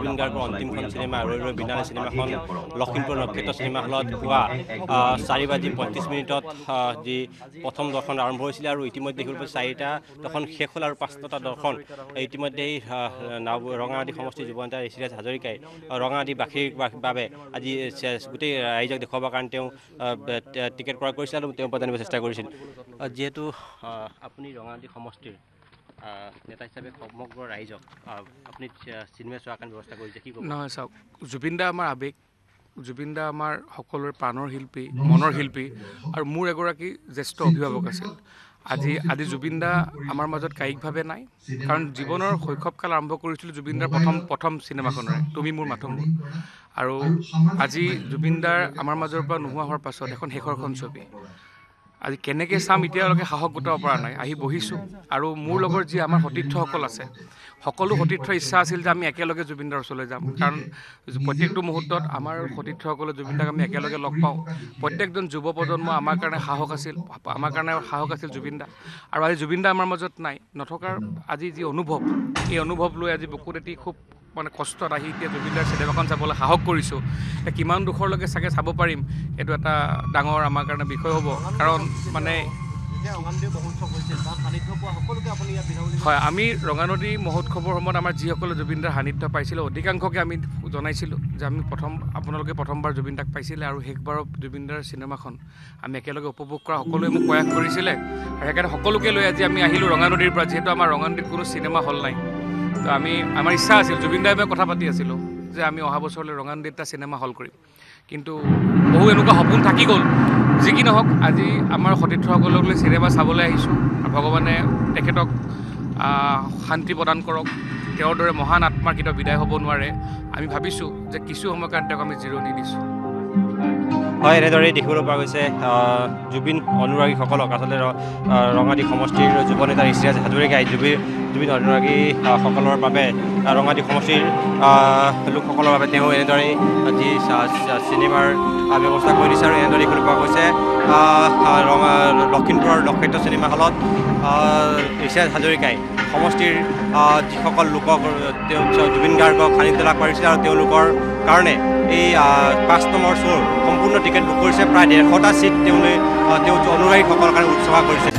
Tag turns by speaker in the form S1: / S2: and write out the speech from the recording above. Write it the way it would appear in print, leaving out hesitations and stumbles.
S1: জুবিন গাৰ্গৰ অন্তিমখন চিনেমা ৰৈ ৰৈ বিনালে চিনেমাখন লখিমপুৰ নক্ষত্ৰ চিনেমা হলত পুৱা 4:35 যি প্ৰথম দৰ্শন আৰম্ভ হৈছিলে আৰু ইতিমধ্যে দেখিবলৈ পাইছোঁ 4টা দৰ্শন শেষ হ'ল আৰু 5টা দৰ্শন ইতিমধ্যেই ৰঙামাটি সমষ্টিৰ যুৱ নেতা ঋষিৰাজ হাজৰিকাই ৰঙামাটিবাসীৰ বাবে আজি গোটেই ৰাইজক দেখুৱাবৰ কাৰণে তেওঁ টিকেট ক্ৰয় কৰিছিল আৰু তেওঁ জানিব চেষ্টা কৰিছিল যিহেতু আপুনি ৰঙামাটি সমষ্টিৰ নেতা হিচাপে সমগ্ৰ ৰাইজক আপুনি চিনেমা চোৱাৰ কাৰণে ব্যৱস্থা কৰিছে কি ক'ব?
S2: নহয় চাওক, জুবিন দা আমাৰ আৱেগ, জুবিন দা আমাৰ সকলোৰে প্ৰাণৰ শিল্পী, মনৰ শিল্পী আৰু মোৰ এগৰাকী জ্যেষ্ঠ অভিভাৱক আছিল। আজি জুবিন দা আমাৰ মাজত কায়িকভাৱে নাই, কাৰণ জীৱনৰ শৈশৱকাল আৰম্ভ কৰিছিলোঁ জুবিন দাৰ প্ৰথম চিনেমাখনেৰে তুমি মোৰ মাথো মোৰ। আৰু আজি জুবিন দাৰ আমাৰ মাজৰ পৰা নোহোৱা হোৱাৰ পাছত এখন শেষৰখন ছবি আজি কেনেকৈ চাম এতিয়ালৈকে সাহস গোটাব পৰা নাই। আহি বহিছোঁ আৰু মোৰ লগত যি আমাৰ সতীৰ্থসকল আছে সকলো সতীৰ্থৰ ইচ্ছা আছিল যে আমি একেলগে জুবিন দাৰ ওচৰলৈ যাম, কাৰণ প্ৰত্যেকটো মুহূৰ্তত আমাৰ সতীৰ্থসকলে জুবিন দাক আমি একেলগে লগ পাওঁ। প্ৰত্যেকজন যুৱ প্ৰজন্ম আমাৰ কাৰণে সাহস আছিল জুবিন দা। আৰু আজি জুবিন দা আমাৰ মাজত নাই, নথকাৰ আজি যি অনুভৱ, এই অনুভৱ লৈ আজি বুকুত এটি খুব কষ্টত আহি এতিয়া জুবিন দাৰ চিনেমাখন চাবলৈ সাহস কৰিছোঁ। কিমান দুখৰলৈকে চাগে চাব পাৰিম এইটো এটা ডাঙৰ আমাৰ কাৰণে বিষয় হ'ব, কাৰণ হয়, আমি ৰঙানদী মহোৎসৱৰ সময়ত আমাৰ যিসকলে জুবিন দাৰ সান্নিধ্য পাইছিলোঁ অধিকাংশকে আমি জনাইছিলোঁ যে আপোনালোকে প্ৰথমবাৰ জুবিন দাক পাইছিলে আৰু শেষবাৰৰ জুবিন দাৰ চিনেমাখন আমি একেলগে উপভোগ কৰা সকলোৱে মোক প্ৰয়াস কৰিছিলে। আৰু সেইকাৰণে সকলোকে লৈ আজি আমি আহিলোঁ ৰঙানদীৰ পৰা, যিহেতু আমাৰ ৰঙানদীত কোনো চিনেমা হল নাই। তো আমাৰ ইচ্ছা আছিল, জুবিন দাই মই কথা পাতি আছিলোঁ যে আমি অহা বছৰলৈ ৰঙানদীত এটা চিনেমা হল কৰিম, কিন্তু বহু এনেকুৱা সপোন থাকি গ'ল। যি কি নহওক, আজি আমাৰ সতীৰ্থসকলক লৈ চিনেমা চাবলৈ আহিছোঁ। ভগৱানে তেখেতক শান্তি প্ৰদান কৰক, তেওঁৰ দৰে মহান আত্মাৰ কেতিয়াও বিদায় হ'ব নোৱাৰে। আমি ভাবিছোঁ যে কিছু সময়ৰ কাৰণে তেওঁক আমি জিৰণি দিছোঁ।
S1: হয়, এনেদৰেই দেখিবলৈ পোৱা গৈছে জুবিন অনুৰাগীসকলক আচলতে ৰঙামাটি সমষ্টিৰ যুৱ নেতা ঋষিৰাজ হাজৰিকাই জুবিন অনুৰাগীসকলৰ বাবে ৰঙামাটি সমষ্টিৰ লোকসকলৰ বাবে তেওঁ এনেদৰেই যি চিনেমাৰ ব্যৱস্থা কৰি দিছে। আৰু এনেদৰে দেখিবলৈ পোৱা গৈছে লখিমপুৰৰ নক্ষত্ৰ চিনেমা হলত ঋষিৰাজ হাজৰিকাই সমষ্টিৰ যিসকল লোকক তেওঁ জুবিন গাৰ্গক সান্নিধ্য লাভ কৰিছিল আৰু তেওঁলোকৰ কাৰণে এই 5 নম্বৰ শ্ব'ৰ সম্পূৰ্ণ টিকেট বুক কৰিছে। প্ৰায় 150টা ছিট তেওঁ অনুৰাগীসকলৰ কাৰণে উৎসৰ্গা কৰিছে।